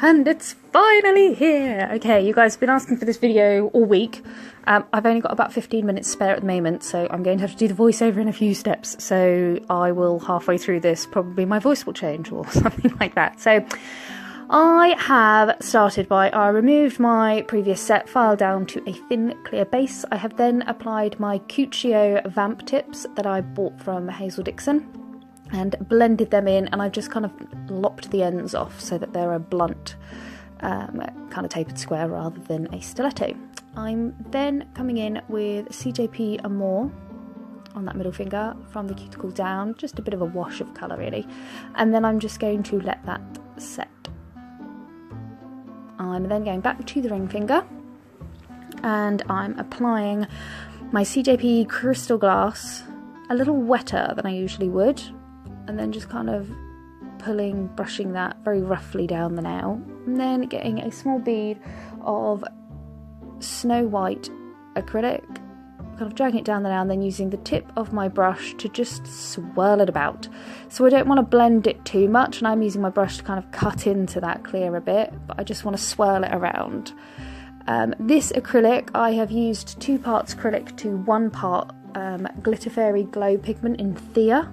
And it's finally here! Okay, you guys have been asking for this video all week. I've only got about 15 minutes spare at the moment, so I'm going to have to do the voiceover in a few steps. So I will, halfway through this, probably my voice will change or something like that. So I have started by, I removed my previous set, filed down to a thin clear base. I have then applied my Xoxo vamp tips that I bought from Hazel Dixon and blended them in, and I've just kind of lopped the ends off so that they're a blunt kind of tapered square rather than a stiletto. I'm then coming in with CJP Amore on that middle finger from the cuticle down, just a bit of a wash of colour really, and then I'm just going to let that set. I'm then going back to the ring finger and I'm applying my CJP Crystal Glass a little wetter than I usually would, and then just kind of brushing that very roughly down the nail, and then getting a small bead of snow white acrylic, kind of dragging it down the nail, and then using the tip of my brush to just swirl it about. So I don't want to blend it too much, and I'm using my brush to kind of cut into that clear a bit, but I just want to swirl it around. This acrylic, I have used 2 parts acrylic to 1 part Glitter Fairy Glow pigment in Thea.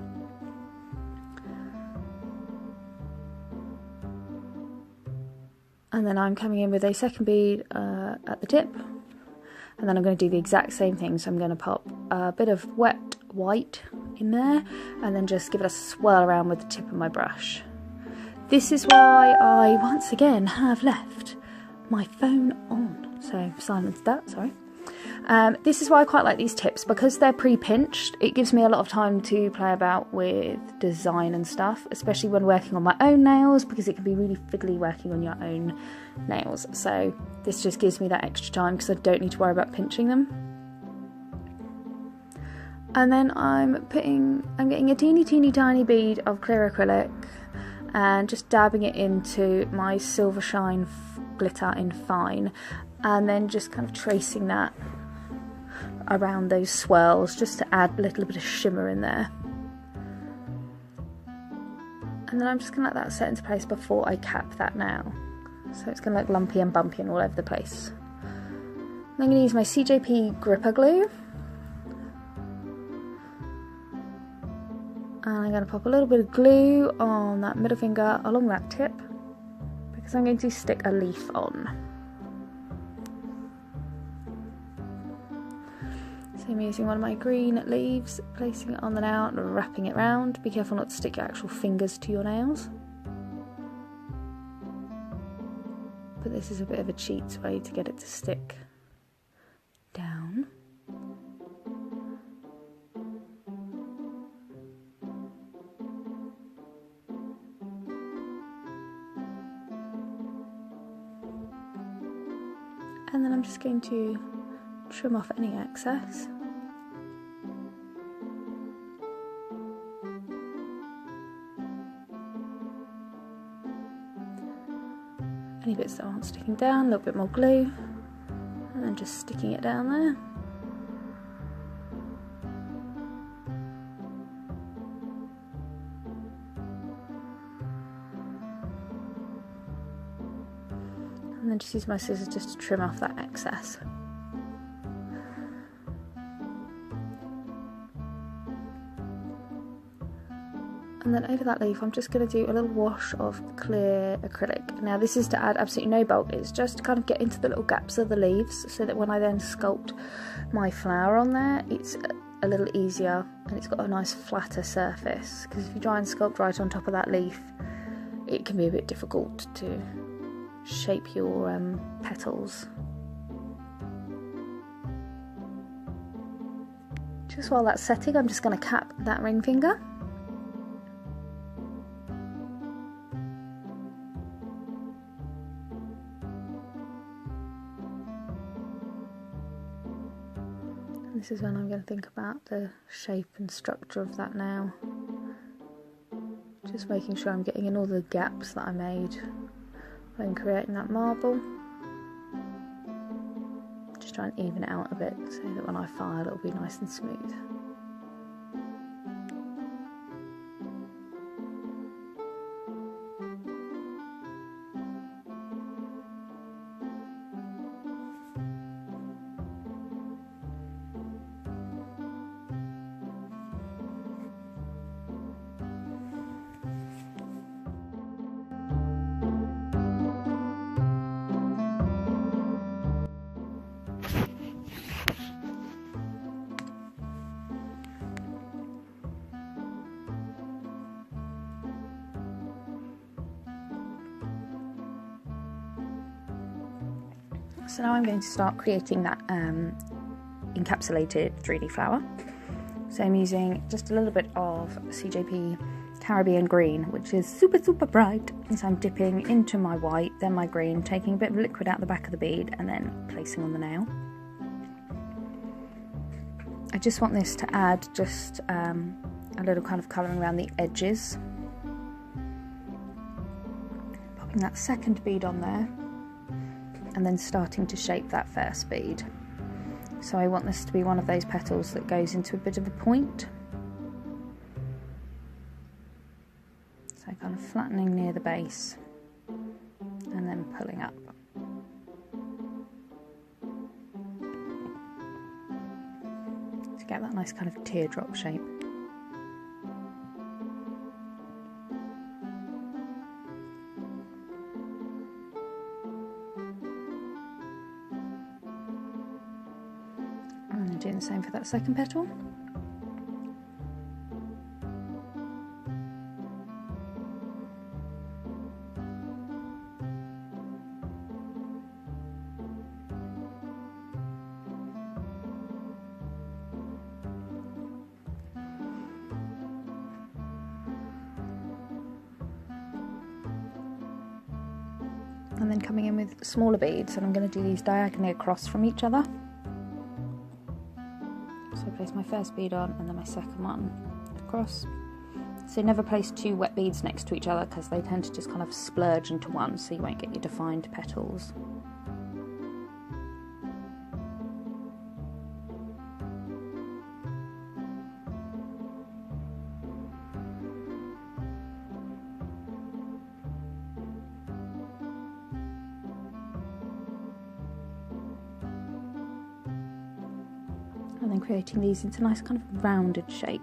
And then I'm coming in with a second bead at the tip, and then I'm going to do the exact same thing. So I'm going to pop a bit of wet white in there and then just give it a swirl around with the tip of my brush. This is why I once again have left my phone on, so silence that, sorry. This is why I quite like these tips, because they're pre-pinched. It gives me a lot of time to play about with design and stuff, especially when working on my own nails, because it can be really fiddly working on your own nails. So this just gives me that extra time because I don't need to worry about pinching them. And then I'm getting a teeny tiny bead of clear acrylic and just dabbing it into my Silver Shine glitter in Fine, and then just kind of tracing that around those swirls just to add a little bit of shimmer in there. And then I'm just going to let that set into place before I cap that nail. So it's going to look lumpy and bumpy and all over the place. I'm going to use my CJP gripper glue. And I'm going to pop a little bit of glue on that middle finger along that tip, because I'm going to stick a leaf on. So I'm using one of my green leaves, placing it on the nail and wrapping it round. Be careful not to stick your actual fingers to your nails. But this is a bit of a cheat way to get it to stick down. And then I'm just going to trim off any excess. Any bits that aren't sticking down, a little bit more glue, and then just sticking it down there. And then just use my scissors just to trim off that excess. And then over that leaf I'm just going to do a little wash of clear acrylic. Now this is to add absolutely no bulk, it's just to kind of get into the little gaps of the leaves so that when I then sculpt my flower on there, it's a little easier and it's got a nice flatter surface, because if you try and sculpt right on top of that leaf, it can be a bit difficult to shape your petals. Just while that's setting, I'm just going to cap that ring finger. This is when I'm going to think about the shape and structure of that nail. Just making sure I'm getting in all the gaps that I made when creating that marble. Just try and even it out a bit so that when I file it'll be nice and smooth. So now I'm going to start creating that encapsulated 3D flower. So I'm using just a little bit of CJP Caribbean green, which is super bright, and so I'm dipping into my white, then my green, taking a bit of liquid out the back of the bead and then placing on the nail. I just want this to add just a little kind of colouring around the edges. Popping that second bead on there and then starting to shape that first bead. So I want this to be one of those petals that goes into a bit of a point. So kind of flattening near the base and then pulling up. To get that nice kind of teardrop shape. And then doing the same for that second petal. And then coming in with smaller beads, and I'm going to do these diagonally across from each other. So I place my first bead on and then my second one across. So never place two wet beads next to each other because they tend to just kind of splurge into one, so you won't get your defined petals. And then creating these into a nice kind of rounded shape.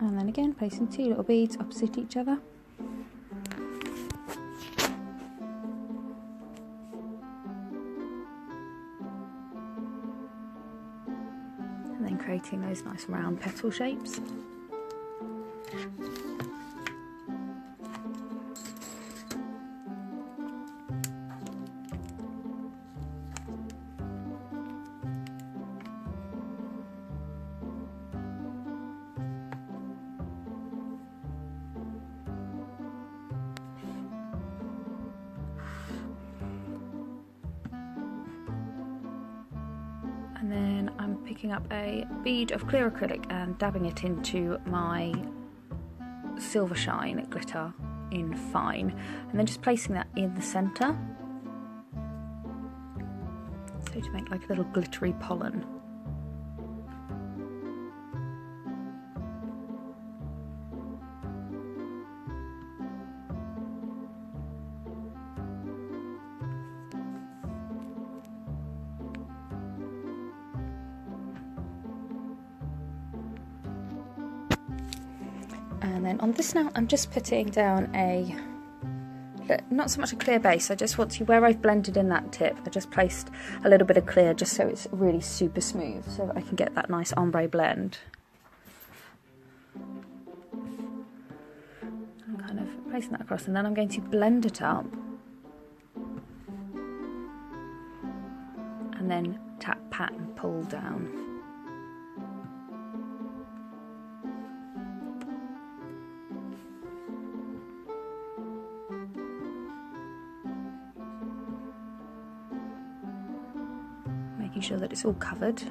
And then again placing two little beads opposite each other. And then creating those nice round petal shapes. And then I'm picking up a bead of clear acrylic and dabbing it into my silver shine glitter in fine, and then just placing that in the centre, so to make like a little glittery pollen. And then on this now, I'm just putting down a, not so much a clear base, I just want to, where I've blended in that tip, I just placed a little bit of clear just so it's really super smooth, so that I can get that nice ombre blend. I'm kind of placing that across, and then I'm going to blend it up. And then tap, pat and pull down. Making sure that it's all covered.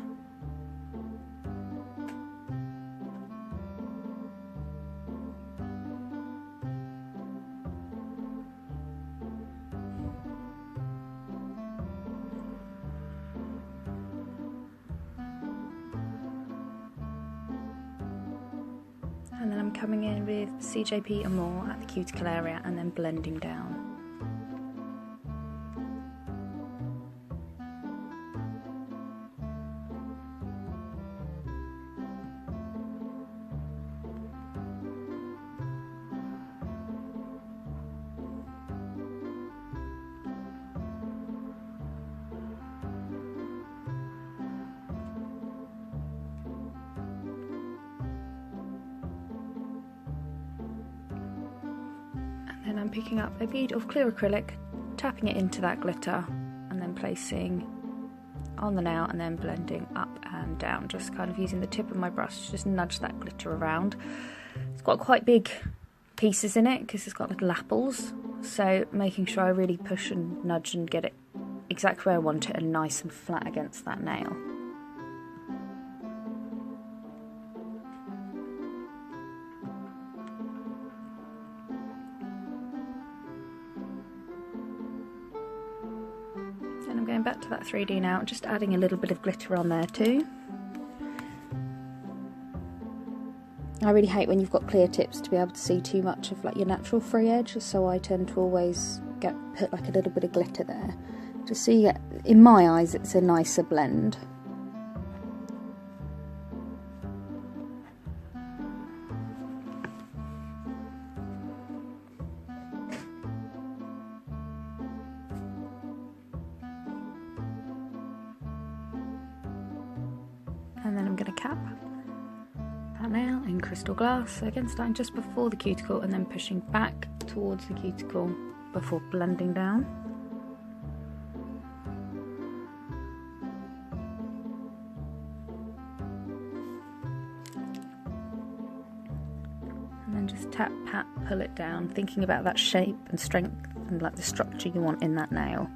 And then I'm coming in with CJP Amore at the cuticle area and then blending down. picking up a bead of clear acrylic, tapping it into that glitter, and then placing on the nail and then blending up and down, just kind of using the tip of my brush to just nudge that glitter around. It's got quite big pieces in it because it's got little apples, so making sure I really push and nudge and get it exactly where I want it and nice and flat against that nail. Then I'm going back to that 3D now, just adding a little bit of glitter on there too. I really hate when you've got clear tips to be able to see too much of like your natural free edge, so I tend to always put like a little bit of glitter there, just so you get, in my eyes, it's a nicer blend. And then I'm going to cap that nail in crystal glass, so again starting just before the cuticle and then pushing back towards the cuticle before blending down. And then just tap, pat, pull it down, thinking about that shape and strength and like the structure you want in that nail.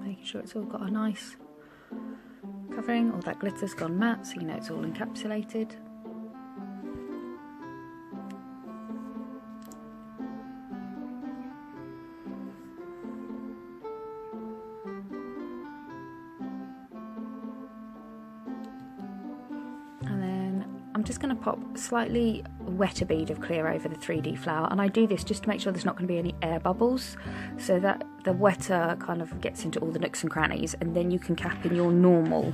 Making sure it's all got a nice covering, all that glitter's gone matte, so you know it's all encapsulated. And then I'm just going to pop a slightly wetter bead of clear over the 3D flower, and I do this just to make sure there's not going to be any air bubbles, so that the wetter kind of gets into all the nooks and crannies, and then you can cap in your normal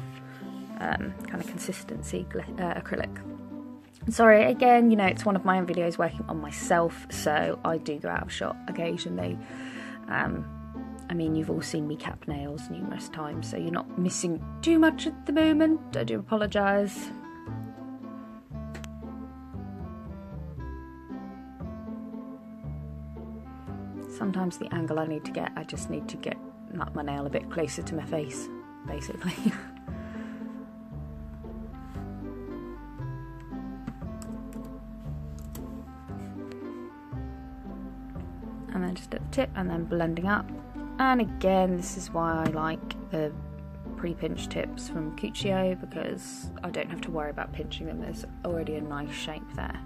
kind of consistency acrylic. Sorry, again, you know, it's one of my own videos working on myself, so I do go out of shot occasionally. I mean, you've all seen me cap nails numerous times, so you're not missing too much at the moment. I do apologise. Sometimes the angle I need to get, I just need to get my nail a bit closer to my face, basically. And then just at the tip and then blending up. And again, this is why I like the pre-pinch tips from xoxo, because I don't have to worry about pinching them. There's already a nice shape there.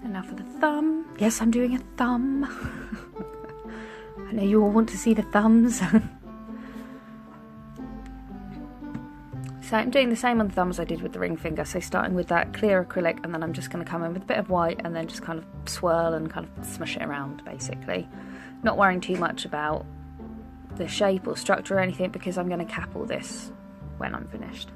Now for the thumb. Yes, I'm doing a thumb. I know you all want to see the thumbs. So I'm doing the same on the thumbs I did with the ring finger. So starting with that clear acrylic, and then I'm just going to come in with a bit of white and then just kind of swirl and kind of smush it around, basically. Not worrying too much about the shape or structure or anything, because I'm going to cap all this when I'm finished.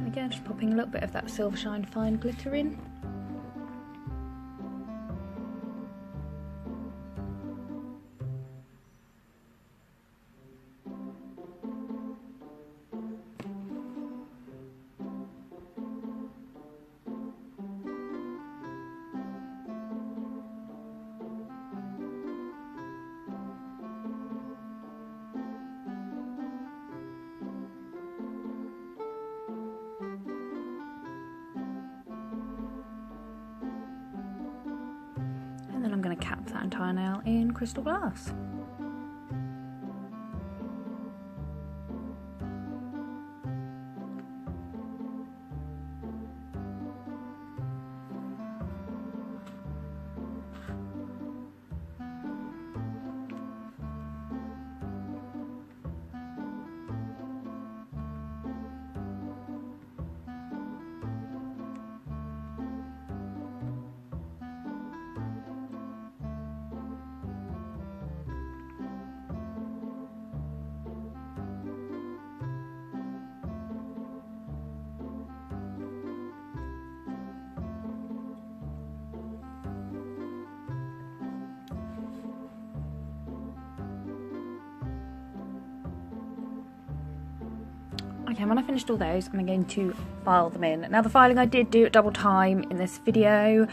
Again, just popping a little bit of that Silver Shine Fine glitter in. encap that entire nail in crystal glass. Okay, when I finished all those, I'm going to file them in. Now, the filing I did do at double time in this video.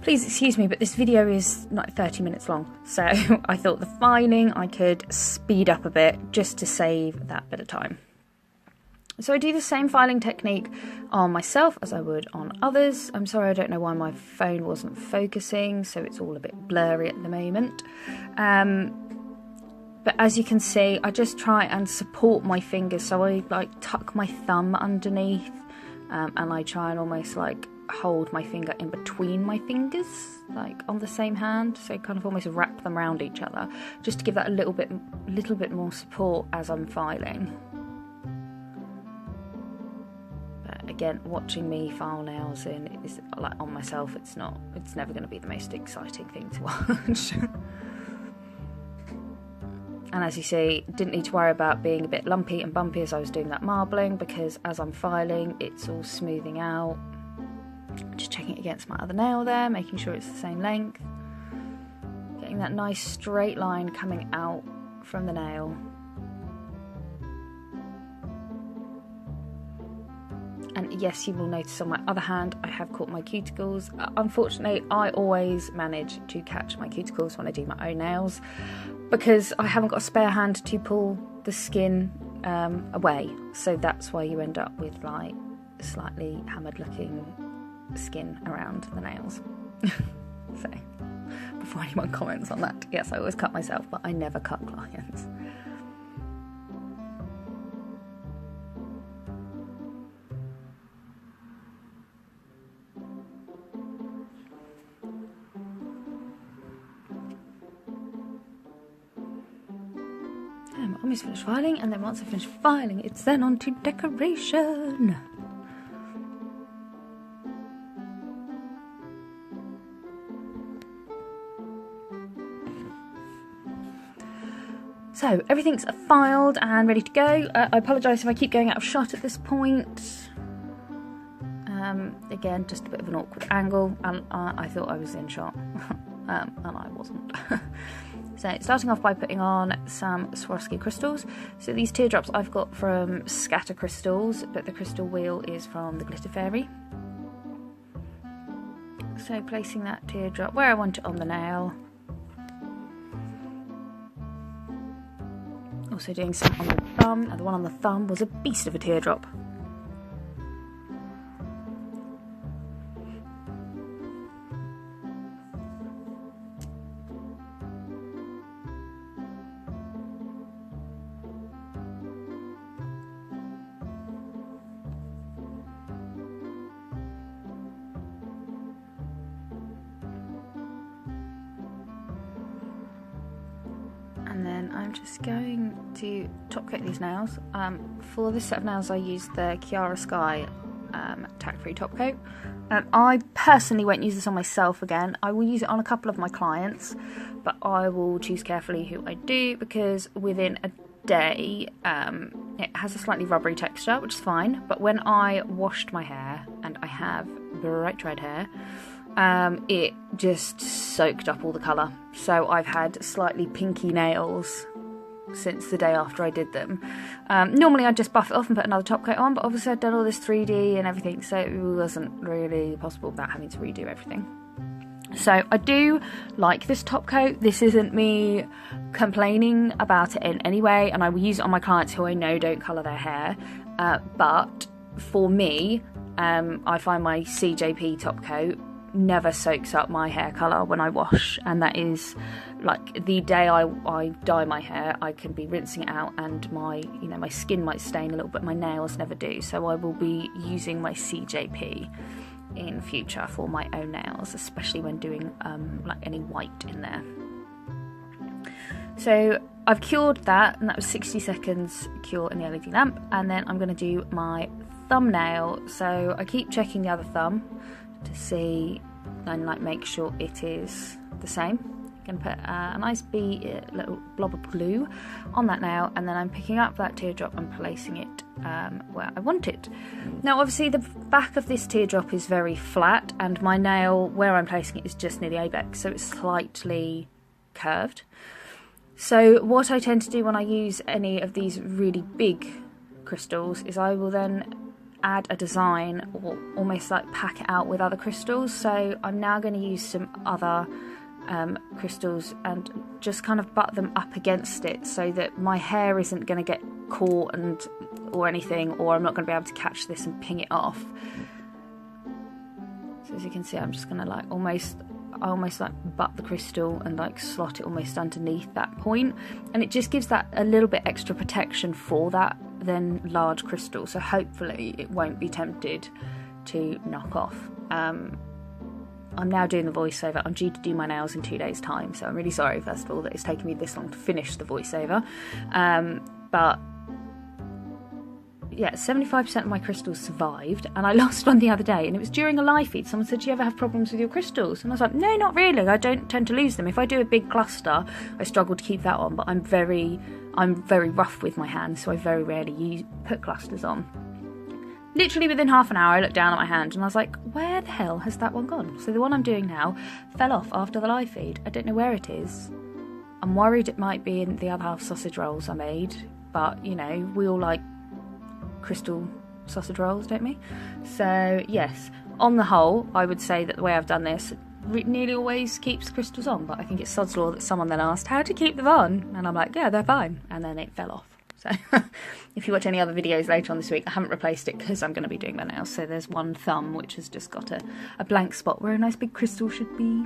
Please excuse me, but this video is like 30 minutes long. So I thought the filing I could speed up a bit just to save that bit of time. So I do the same filing technique on myself as I would on others. I'm sorry, I don't know why my phone wasn't focusing, so it's all a bit blurry at the moment. But as you can see, I just try and support my fingers. So I like tuck my thumb underneath and I try and almost like hold my finger in between my fingers, like on the same hand. So kind of almost wrap them around each other, just to give that a little bit more support as I'm filing. But again, watching me file nails in is like on myself. It's never going to be the most exciting thing to watch. And as you see, didn't need to worry about being a bit lumpy and bumpy as I was doing that marbling, because as I'm filing, it's all smoothing out. Just checking it against my other nail there, making sure it's the same length. Getting that nice straight line coming out from the nail. And yes, you will notice on my other hand, I have caught my cuticles. Unfortunately, I always manage to catch my cuticles when I do my own nails, because I haven't got a spare hand to pull the skin away. So that's why you end up with like slightly hammered looking skin around the nails. So before anyone comments on that, yes, I always cut myself, but I never cut clients. I'm almost finished filing, and then once I finish filing, it's then on to decoration. So everything's filed and ready to go. I apologise if I keep going out of shot at this point. Again, just a bit of an awkward angle, and I thought I was in shot, and I wasn't. So starting off by putting on some Swarovski crystals. So these teardrops I've got from Scatter Crystals, but the crystal wheel is from the Glitter Fairy. So placing that teardrop where I want it on the nail. Also doing some on the thumb. Now the one on the thumb was a beast of a teardrop. And then I'm just going to top coat these nails. For this set of nails I used the Chiara Sky tack-free top coat. I personally won't use this on myself again. I will use it on a couple of my clients, but I will choose carefully who I do, because within a day it has a slightly rubbery texture, which is fine, but when I washed my hair, and I have bright red hair, it just soaked up all the colour. So I've had slightly pinky nails since the day after I did them. Normally I'd just buff it off and put another top coat on, but obviously I'd done all this 3D and everything, so it wasn't really possible without having to redo everything. So I do like this top coat. This isn't me complaining about it in any way, and I will use it on my clients who I know don't colour their hair, but for me, I find my CJP top coat never soaks up my hair colour when I wash, and that is like the day I dye my hair, I can be rinsing it out and my skin might stain a little, but my nails never do. So I will be using my CJP in future for my own nails, especially when doing like any white in there. So I've cured that, and that was 60 seconds cure in the LED lamp, and then I'm going to do my thumbnail. So I keep checking the other thumb to see and like make sure it is the same. I'm going to put a nice little blob of glue on that nail, and then I'm picking up that teardrop and placing it where I want it. Now obviously the back of this teardrop is very flat, and my nail where I'm placing it is just near the apex, so it's slightly curved. So what I tend to do when I use any of these really big crystals is I will then add a design or almost like pack it out with other crystals. So I'm now going to use some other crystals and just kind of butt them up against it so that my hair isn't going to get caught or anything, or I'm not going to be able to catch this and ping it off. So as you can see, I'm just going to like I almost like butt the crystal and like slot it almost underneath that point, and it just gives that a little bit extra protection for that then large crystal, so hopefully it won't be tempted to knock off. I'm now doing the voiceover. I'm due to do my nails in 2 days time, so I'm really sorry first of all that it's taken me this long to finish the voiceover, but yeah, 75% of my crystals survived, and I lost one the other day, and it was during a live feed. Someone said, do you ever have problems with your crystals? And I was like, no, not really. I don't tend to lose them. If I do a big cluster, I struggle to keep that on, but I'm very rough with my hands, so I very rarely put clusters on. Literally within half an hour, I looked down at my hand, and I was like, where the hell has that one gone? So the one I'm doing now fell off after the live feed. I don't know where it is. I'm worried it might be in the other half sausage rolls I made, but, you know, we all like crystal sausage rolls, don't we? So yes, on the whole, I would say that the way I've done this nearly always keeps crystals on, but I think it's sod's law that someone then asked, how to keep them on? And I'm like, yeah, they're fine. And then it fell off. So if you watch any other videos later on this week, I haven't replaced it because I'm going to be doing that now. So there's one thumb which has just got a blank spot where a nice big crystal should be.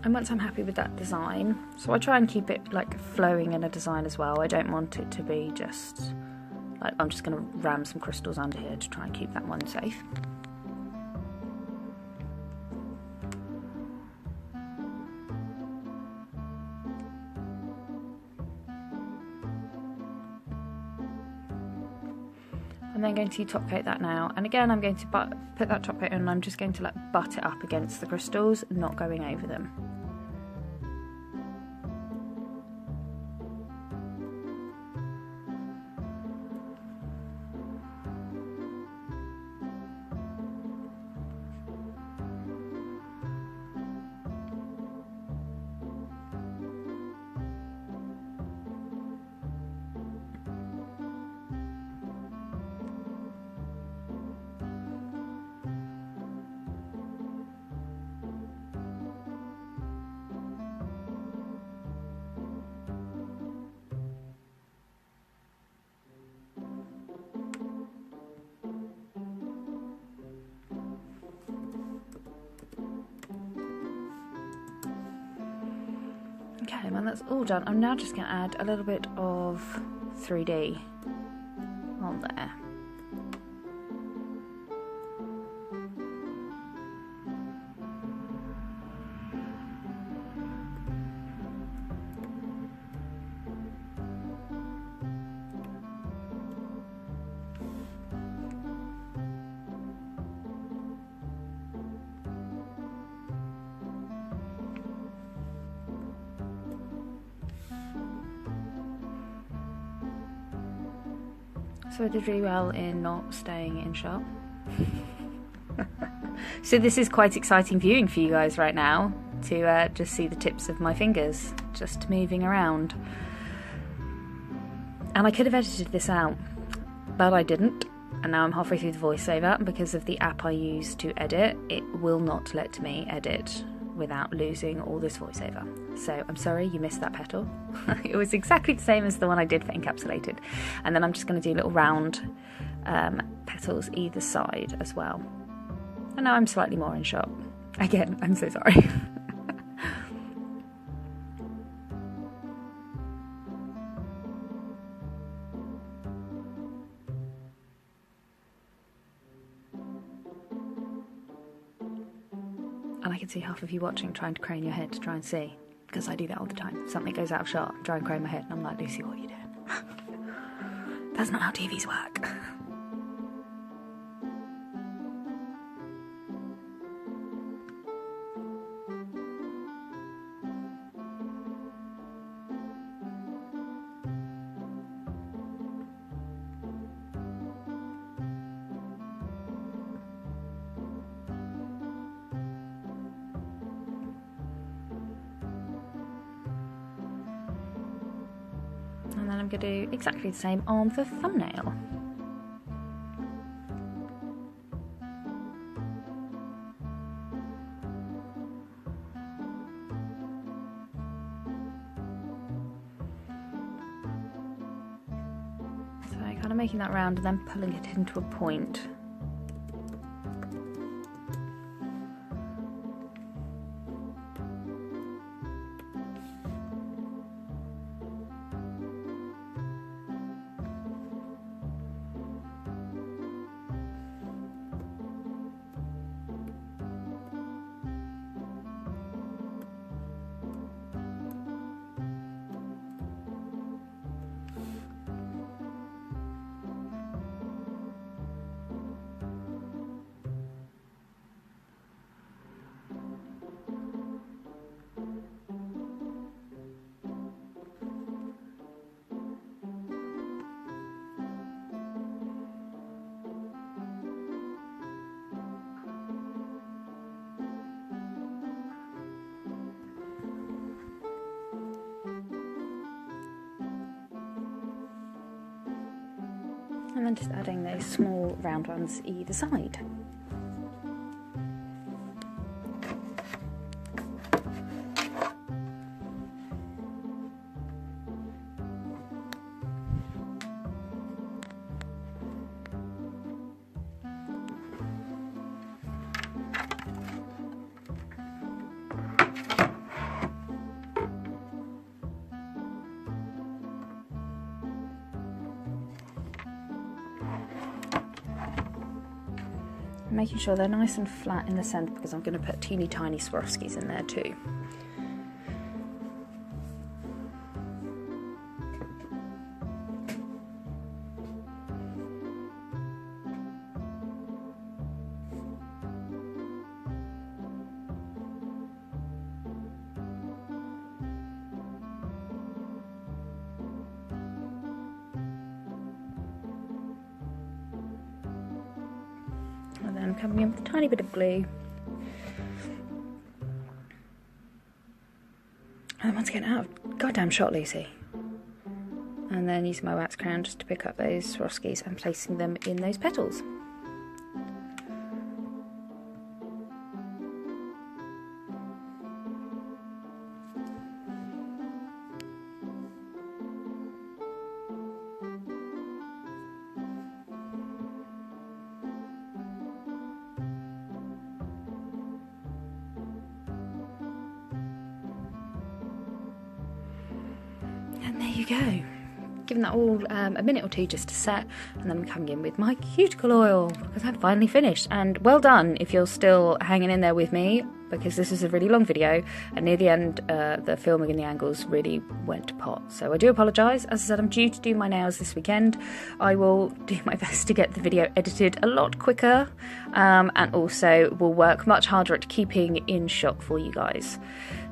And once I'm happy with that design, so I try and keep it like flowing in a design as well. I don't want it to be just like I'm just going to ram some crystals under here to try and keep that one safe. I'm then going to top coat that now, and again I'm going to put that top coat on, and I'm just going to like butt it up against the crystals, not going over them. Okay, when that's all done, I'm now just going to add a little bit of 3D on there. So I did really well in not staying in shot. So this is quite exciting viewing for you guys right now, to just see the tips of my fingers just moving around. And I could have edited this out, but I didn't. and now I'm halfway through the voiceover, and because of the app I use to edit, it will not let me edit without losing all this voiceover. So I'm sorry you missed that petal. It was exactly the same as the one I did for encapsulated. And then I'm just going to do little round petals either side as well. And now I'm slightly more in shot. Again, I'm so sorry. And I can see half of you watching trying to crane your head to try and see, because I do that all the time. Something goes out of shot, I try and crane my head, and I'm like, Lucy, what are you doing? That's not how TVs work. And then I'm going to do exactly the same on the thumbnail. So kind of making that round and then pulling it into a point. And then just adding those small round ones either side. Making sure they're nice and flat in the centre, because I'm going to put teeny tiny Swarovskis in there too. And then I'm coming in with a tiny bit of glue. And once again, out of goddamn shot, Lucy. And then using my wax crown just to pick up those Swarovskis and placing them in those petals. And there you go. Giving that all a minute or two just to set, and then I'm coming in with my cuticle oil because I'm finally finished. And well done if you're still hanging in there with me, because this is a really long video, and near the end the filming and the angles really went to pot. So I do apologise. As I said, I'm due to do my nails this weekend. I will do my best to get the video edited a lot quicker, and also will work much harder at keeping in shot for you guys.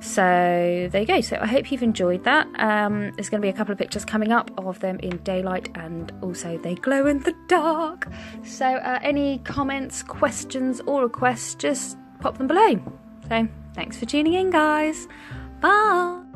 So there you go. So I hope you've enjoyed that. There's going to be a couple of pictures coming up of them in daylight, and also they glow in the dark. So any comments, questions or requests, just pop them below. So thanks for tuning in, guys. Bye.